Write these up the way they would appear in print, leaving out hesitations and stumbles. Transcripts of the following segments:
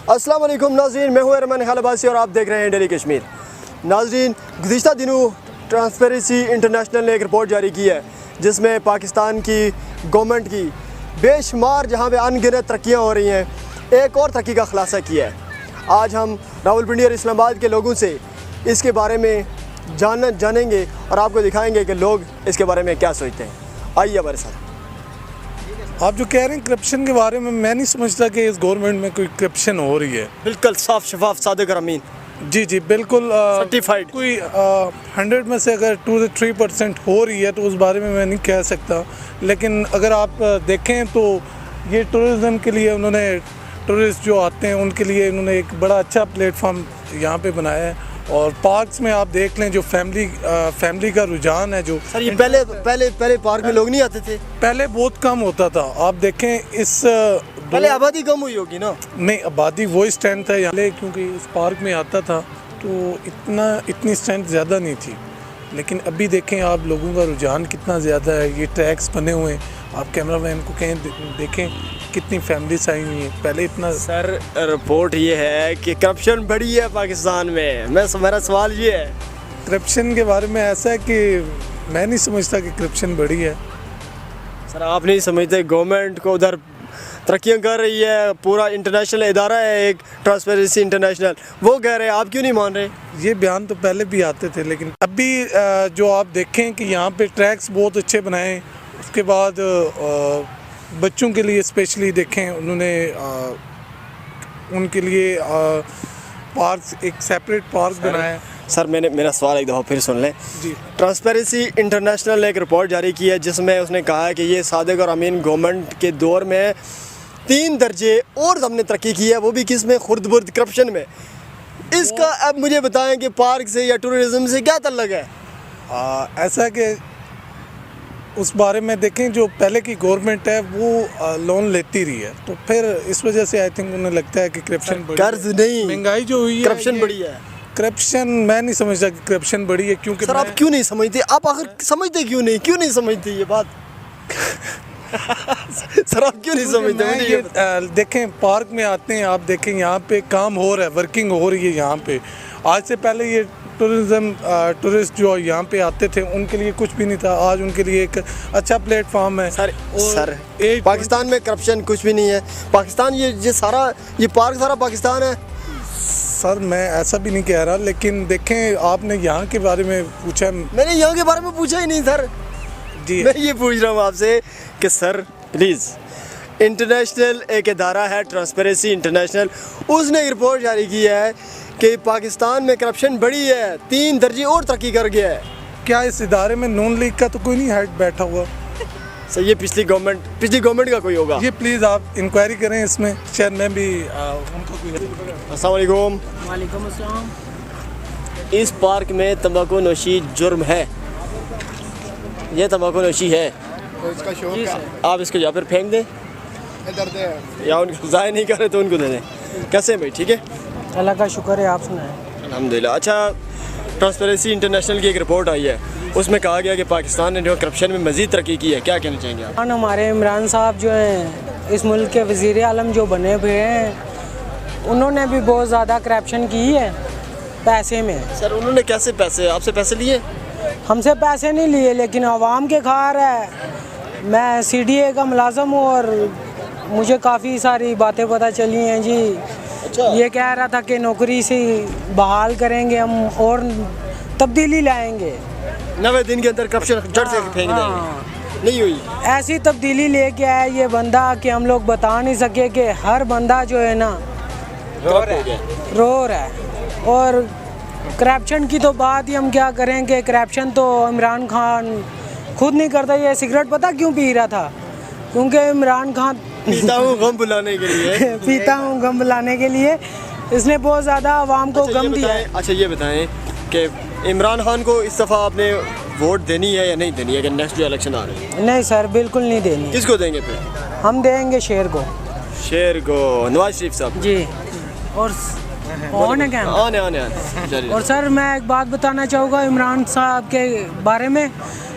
अस्सलाम वालेकुम नाज़रीन, मैं हूं अरमान खालबासी और आप देख रहे हैं डेली कश्मीर। नाज़रीन, गुज़िश्ता दिनों ट्रांसपेरेंसी इंटरनेशनल ने एक रिपोर्ट जारी की है जिसमें पाकिस्तान की गवर्नमेंट की बेशुमार जहां पे अनगिनत तरक्कियां हो रही हैं, एक और तरक्की का खुलासा किया है। आज हम रावलपिंडी और इस्लामाबाद के लोगों से इसके बारे में जानेंगे और आपको दिखाएंगे कि लोग इसके बारे में क्या सोचते हैं। आइए हमारे साथ। आप जो कह रहे हैं करप्शन के बारे में, मैं नहीं समझता कि इस गवर्नमेंट में कोई करप्शन हो रही है। बिल्कुल साफ शफाफ सादिक और अमीन। जी बिल्कुल सर्टिफाइड। कोई 100 में से अगर 2 से 3% हो रही है तो उस बारे में मैं नहीं कह सकता। लेकिन अगर आप देखें तो ये टूरिज़्म के लिए उन्होंने, टूरिस्ट जो आते हैं उनके लिए उन्होंने एक बड़ा अच्छा प्लेटफॉर्म यहाँ पे बनाया है। और पार्क्स में आप देख लें जो फैमिली का रुझान है जो सर, ये पहले पार्क में लोग नहीं आते थे। पहले बहुत कम होता था। आप देखें इस पहले आबादी कम हुई होगी ना। नहीं, आबादी वही स्ट्रेंथ है यहाँ, क्योंकि इस पार्क में आता था तो इतनी स्ट्रेंथ ज़्यादा नहीं थी। लेकिन अभी देखें आप, लोगों का रुझान कितना ज़्यादा है। ये ट्रैक्स बने हुए हैं, आप कैमरामैन को कहें देखें कितनी फैमिलीज आई हुई हैं। पहले इतना। सर, रिपोर्ट ये है कि करप्शन बढ़ी है पाकिस्तान में। मेरा सवाल ये है, करप्शन के बारे में ऐसा है कि मैं नहीं समझता कि करप्शन बढ़ी है। सर आप नहीं समझते? गवर्नमेंट को उधर तरक्कियाँ कर रही है, पूरा इंटरनेशनल इदारा है एक ट्रांसपेरेंसी इंटरनेशनल, वो कह रहे हैं, आप क्यों नहीं मान रहे? ये बयान तो पहले भी आते थे, लेकिन अभी जो आप देखें कि यहाँ पे ट्रैक्स बहुत अच्छे बनाए। उसके बाद बच्चों के लिए स्पेशली देखें उन्होंने उनके लिए पार्क, एक सेपरेट पार्क बनाया। सर मेरा सवाल एक दफ़ा फिर सुन लें जी। ट्रांसपेरेंसी इंटरनेशनल ने एक रिपोर्ट जारी की है जिसमें उसने कहा है कि ये सादिक और अमीन गवर्नमेंट के दौर में 3 दर्जे और हमने तरक्की की है, वो भी किस में? खुर्द-बुर्द करप्शन में। इसका अब मुझे बताएं कि पार्क से या टूरिज़्म से क्या तल्लक है? ऐसा कि उस बारे में देखें, जो पहले की गवर्नमेंट है वो लोन लेती रही है, तो फिर इस वजह से आई थिंक उन्हें लगता है कि करप्शन, कर्ज नहीं, महंगाई जो हुई है, करप्शन बढ़ी है। करप्शन मैं नहीं समझता कि करप्शन बढ़ी है। क्योंकि सर आप क्यों नहीं समझते? आप आखिर समझते क्यों नहीं समझते ये बात? सर आप क्यों नहीं समझते? ये देखें, पार्क में आते हैं, आप देखें यहाँ पे काम हो रहा है, वर्किंग हो रही है यहाँ पे। आज से पहले ये टूरिस्ट जो यहाँ पे आते थे उनके लिए कुछ भी नहीं था, आज उनके लिए एक अच्छा प्लेटफॉर्म है। सर पाकिस्तान में करप्शन कुछ भी नहीं है। पाकिस्तान ये पार्क सारा पाकिस्तान है। सर मैं ऐसा भी नहीं कह रहा, लेकिन देखें आपने यहाँ के बारे में पूछा। मैंने यहाँ के बारे में पूछा ही नहीं सर जी। मैं ये पूछ रहा हूँ आपसे कि सर प्लीज़, इंटरनेशनल एक इदारा है ट्रांसपेरेंसी इंटरनेशनल, उसने एक रिपोर्ट जारी की है कि पाकिस्तान में करप्शन बढ़ी है, 3 दर्जे और तरक्की कर गया है। क्या इस इदारे में नून लीग का तो कोई नहीं हेड बैठा हुआ? सर ये पिछली गवर्नमेंट का कोई होगा। ये प्लीज़ आप इंक्वायरी करें इसमें, शायद मैं भी उनका कोई। अस्सलाम वालेकुम। वालेकुम अस्सलाम। इस पार्क में तंबाकू नोशी जुर्म है? ये तंबाकू नोशी है तो इसका शौक है। आप इसको या फिर फेंक दें इधर दे, या उनको ज़ाय नहीं करे तो उनको दे दें। कैसे हैं भाई? ठीक है, अल्लाह का शुक्र है, आप सुनाएं। अल्हम्दुलिल्लाह। अच्छा, ट्रांसपेरेंसी इंटरनेशनल की एक रिपोर्ट आई है, उसमें कहा गया कि पाकिस्तान ने जो करप्शन में मज़ीद तरक्की की है, क्या कहना चाहेंगे आप? हमारे इमरान साहब जो हैं, इस मुल्क के वज़ीर आलम जो बने हुए हैं, उन्होंने भी बहुत ज़्यादा करप्शन की है पैसे में। सर उन्होंने कैसे पैसे, आपसे पैसे लिए? हमसे पैसे नहीं लिए, लेकिन आवाम के खा रहा है। मैं CDA का मुलाज़म हूँ और मुझे काफ़ी सारी बातें पता चली हैं जी। अच्छा। ये कह रहा था कि नौकरी से बहाल करेंगे हम और तब्दीली लाएंगे, 90 दिन के अंदर करप्शन जड़ से फेंक देंगे। नहीं हुई ऐसी तब्दीली लेके आया ये बंदा कि हम लोग बता नहीं सके कि हर बंदा जो है ना रो रहा है। और करप्शन की तो बात ही हम क्या करेंगे, करप्शन तो इमरान खान खुद नहीं करता। ये सिगरेट पता क्यों पी रहा था? क्योंकि इमरान खान पीता हूँ गम बुलाने के लिए पीता हूँ गम बुलाने के लिए, इसने बहुत ज़्यादा आवाम को गम दिया है। अच्छा ये बताएं कि इमरान खान को इस दफ़ा आपने वोट देनी है या नहीं देनी है कि नेक्स्ट जो इलेक्शन आ रहे हैं? नहीं सर, बिल्कुल नहीं देनी। किसको देंगे फिर? हम देंगे शेर को। शेर को, नवाज शरीफ साहब। जी। और ऑन है कैमरा? ऑन है ऑन है ऑन है। जारी और सर मैं एक बात बताना चाहूँगा इमरान साहब के बारे में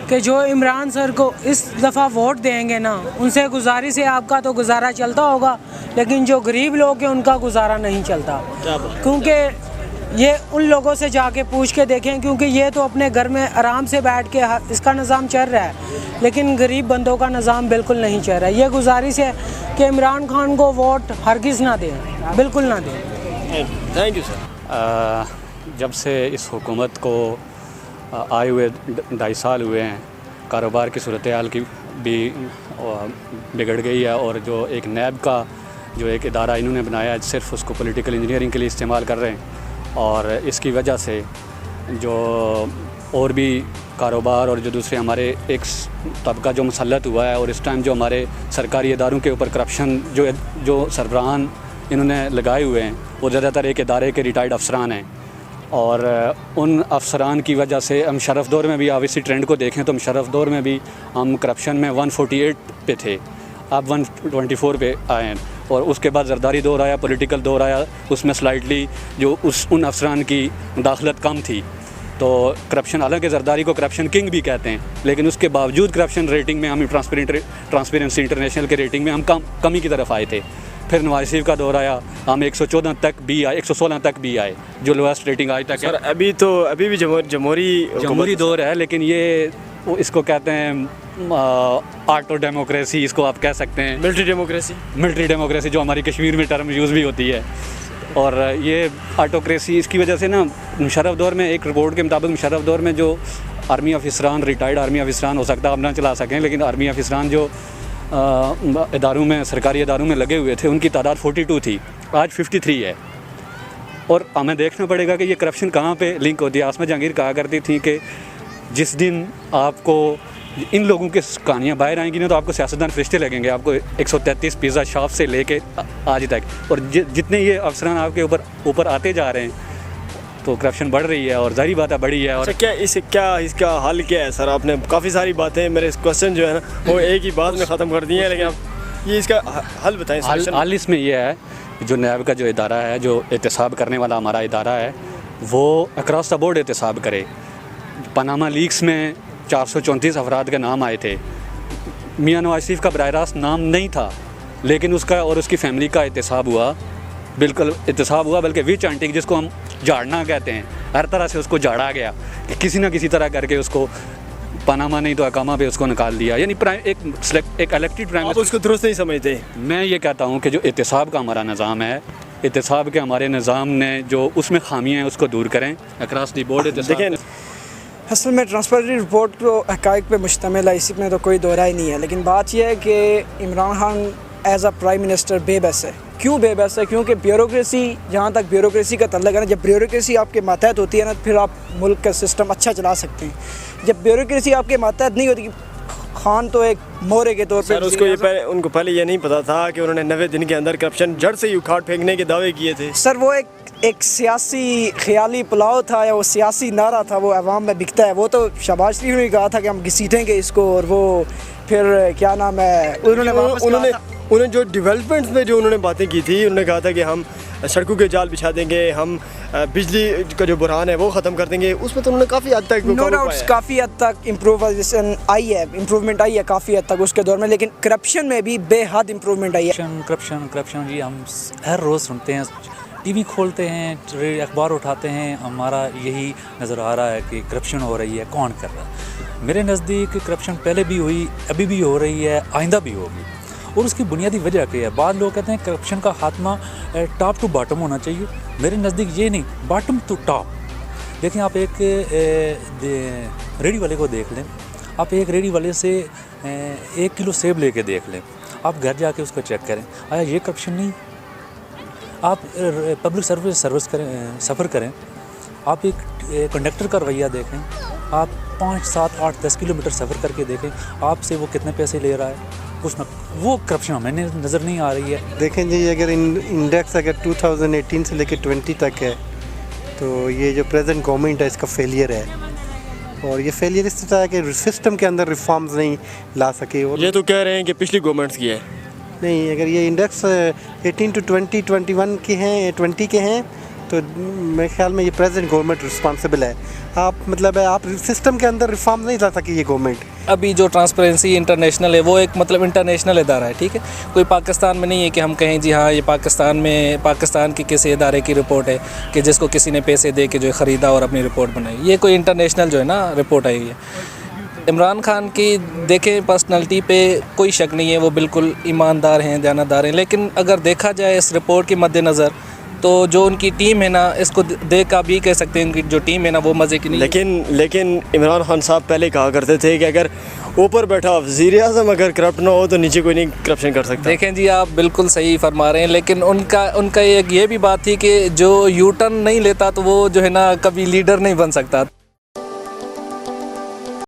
कि जो इमरान सर को इस दफ़ा वोट देंगे ना, उनसे गुजारिश है आपका तो गुजारा चलता होगा, लेकिन जो गरीब लोग हैं उनका गुजारा नहीं चलता, क्योंकि ये उन लोगों से जाके पूछ के देखें, क्योंकि ये तो अपने घर में आराम से बैठ के इसका निज़ाम चल रहा है, लेकिन गरीब बंदों का निज़ाम बिल्कुल नहीं चल रहा है। ये गुजारिश है कि इमरान खान को वोट हरगिज़ ना दें, बिल्कुल ना दें। Thank you sir. जब से इस हुकूमत को आए हुए 2.5 साल हुए हैं, कारोबार की सूरत हाल की भी बिगड़ गई है, और जो एक नैब का जो एक इदारा इन्होंने बनाया है, सिर्फ उसको पॉलिटिकल इंजीनियरिंग के लिए इस्तेमाल कर रहे हैं, और इसकी वजह से जो और भी कारोबार और जो दूसरे हमारे एक तबका जो मुसल्लत हुआ है, और इस टाइम जो हमारे सरकारी इदारों के ऊपर करप्शन जो सरबराहान इन्होंने लगाए हुए हैं, वो ज़्यादातर एक इदारे के रिटायर्ड अफसरान हैं, और उन अफसरान की वजह से हम शरफ दौर में भी, आप इसी ट्रेंड को देखें तो हम शरफ दौर में भी हम करप्शन में 148 पे थे, अब 124 पे आए हैं, और उसके बाद जरदारी दौर आया, पॉलिटिकल दौर आया, उसमें स्लाइटली जो उन अफसरान की दाखलत कम थी, तो करप्शन, हालांकि जरदारी को करप्शन किंग भी कहते हैं, लेकिन उसके बावजूद करप्शन रेटिंग में हम ट्रांसपेरेंसी इंटरनेशनल के रेटिंग में हम कमी की तरफ आए थे। फिर नवाज शरीफ का दौर आया, हम 114 तक भी आए, 116 तक भी आए, जो लोएस्ट रेटिंग आज तक है। सर अभी भी जमहूरी दौर है, लेकिन ये इसको कहते हैं आर्ट और डेमोक्रेसी, इसको आप कह सकते हैं मिलिट्री डेमोक्रेसी जो हमारी कश्मीर में टर्म यूज़ भी होती है, और ये आर्टोक्रेसी इसकी वजह से ना, मुशर्रफ दौर में एक रिपोर्ट के मुताबिक मुशर्रफ दौर में जो आर्मी ऑफिसरान, रिटायर्ड आर्मी ऑफिसरान, हो सकता है अब ना चला सकें, लेकिन आर्मी ऑफिसरान जो इदारों में, सरकारी इदारों में लगे हुए थे, उनकी तादाद 42 थी, आज 53 है। और हमें देखना पड़ेगा कि ये करप्शन कहाँ पे लिंक होती है। आसमा जहांगीर कहा करती थी कि जिस दिन आपको इन लोगों की कहानियाँ बाहर आएंगी ना, तो आपको सियासतदान फरिश्ते लगेंगे, आपको 133 पिज़्ज़ा शॉप से लेके आज तक, और जितने ये अफसरान आपके ऊपर आते जा रहे हैं, तो करप्शन बढ़ रही है, और जाहिर बात है बढ़ी है। और क्या इसका हल क्या है सर? आपने काफ़ी सारी बातें, मेरे क्वेश्चन जो है ना वो एक ही बात में ख़त्म कर दिए हैं, लेकिन आप ये इसका हल बताएं। हल इसमें यह है, जो नैब का जो इदारा है, जो एहतसाब करने वाला हमारा इदारा है, वो अक्रॉस द बोर्ड एहतसाब करे। पनामा लीक्स में 434 अफराद के नाम आए थे, मियां नवाज शरीफ का बराह रास्त नाम नहीं था, लेकिन उसका और उसकी फैमिली का एहतसाब हुआ, बिल्कुल एहतसाब हुआ, बल्कि विच हंटिंग जिसको हम झाड़ना कहते हैं, हर तरह से उसको झाड़ा गया, कि किसी ना किसी तरह करके उसको पनामा नहीं तो अकामा पे उसको निकाल दिया। यानी एक इलेक्टेड प्राइम मिनिस्टर, उसको दुरुस्त नहीं समझते। मैं ये कहता हूँ कि जो एहतसाब का हमारा निज़ाम है, एहतसाब के हमारे निज़ाम ने जो उसमें खामियाँ हैं उसको दूर करें, अक्रॉस दी बोर्ड देखें। असल में ट्रांसपेरेंसी रिपोर्ट तो हक़ाइक़ पे मुश्तमिल है, इसी में तो कोई दोहरा ही नहीं है, लेकिन बात यह है कि Imran Khan as a prime minister बेबस है। क्यों बेबस है? क्योंकि ब्यूरोक्रेसी, जहाँ तक ब्यूरोक्रेसी का तल्लुक़ है ना, जब ब्यूरोक्रेसी आपके मातहत होती है ना, फिर आप मुल्क का सिस्टम अच्छा चला सकते हैं। जब ब्यूरोक्रेसी आपके मातहत नहीं होती, खान तो एक मोरे के तौर पर उनको पहले ये नहीं पता था कि उन्होंने 90 दिन के अंदर करप्शन जड़ से ही उखाड़ फेंकने के दावे किए थे। सर वो एक सियासी ख्याली पुलाव था, या वो सियासी नारा था, वो अवाम में बिकता है। वो तो शहबाज शरीफ ने कहा था कि हम घसीटेंगे इसको, और वो फिर क्या नाम है, उन्होंने जो डेवलपमेंट्स में जो उन्होंने बातें की थी, उन्होंने कहा था कि हम सड़कों के जाल बिछा देंगे, हम बिजली का जो बुरहान है वो ख़त्म कर देंगे। उसमें तो उन्होंने काफ़ी हद तक नो डाउट्स काफ़ी हद तक इम्प्रूवमेंट आई है काफ़ी हद तक उसके दौर में, लेकिन करप्शन में भी बेहद इम्प्रूवमेंट आई है। करप्शन जी हम हर रोज़ सुनते हैं, टीवी खोलते हैं, अखबार उठाते हैं, हमारा यही नज़र आ रहा है कि करप्शन हो रही है। कौन कर रहा है? मेरे नज़दीक करप्शन पहले भी हुई, अभी भी हो रही है, आइंदा भी होगी, और उसकी बुनियादी वजह क्या है? बाद लोग कहते हैं करप्शन का खात्मा टॉप टू बॉटम होना चाहिए। मेरे नज़दीक ये नहीं, बॉटम टू टॉप। देखें, आप एक रेडी वाले को देख लें, आप एक रेडी वाले से 1 किलो सेब लेके देख लें, आप घर जाके उसको चेक करें, आया ये करप्शन नहीं? आप पब्लिक सर्विस करें, सफ़र करें, आप एक कंडक्टर का रवैया देखें, आप 5, 7, 8, 10 किलोमीटर सफ़र करके देखें, आपसे वो कितने पैसे ले रहा है, उसमें वो करप्शन हमें नज़र नहीं आ रही है। देखें जी, अगर इंडेक्स अगर 2018 से लेकर 20 तक है, तो ये जो प्रेजेंट गवर्नमेंट है इसका फेलियर है, और ये फेलियर इस तरह है कि सिस्टम के अंदर रिफॉर्म्स नहीं ला सके। और ये तो कह रहे हैं कि पिछली गवर्नमेंट्स की है। नहीं, अगर ये इंडेक्स 18 to 20, 21 के हैं, 20 के हैं, तो मेरे ख्याल में ये प्रेजेंट गवर्नमेंट रिस्पॉन्सिबल है। आप मतलब है आप सिस्टम के अंदर रिफॉर्म नहीं ला सकी ये गवर्नमेंट। अभी जो ट्रांसपेरेंसी इंटरनेशनल है वो एक मतलब इंटरनेशनल इदारा है, ठीक है, कोई पाकिस्तान में नहीं है कि हम कहें जी हाँ ये पाकिस्तान के किसी इदारे की रिपोर्ट है कि जिसको किसी ने पैसे दे के जो है ख़रीदा और अपनी रिपोर्ट बनाई। ये कोई इंटरनेशनल जो है ना रिपोर्ट आई है। इमरान खान की देखें पर्सनैलिटी पे कोई शक नहीं है, वो बिल्कुल ईमानदार हैं, दयानतदार हैं, लेकिन अगर देखा जाए इस रिपोर्ट के मद्देनज़र तो जो उनकी टीम है ना, इसको देख आप ये कह सकते हैं उनकी जो टीम है ना वो मज़े की नहीं। लेकिन इमरान खान साहब पहले कहा करते थे कि अगर ऊपर बैठा वज़ीर-ए-आज़म अगर करप्ट ना हो तो नीचे कोई नहीं करप्शन कर सकता। देखें जी आप बिल्कुल सही फरमा रहे हैं, लेकिन उनका एक ये भी बात थी कि जो यू टर्न नहीं लेता तो वो जो है ना कभी लीडर नहीं बन सकता।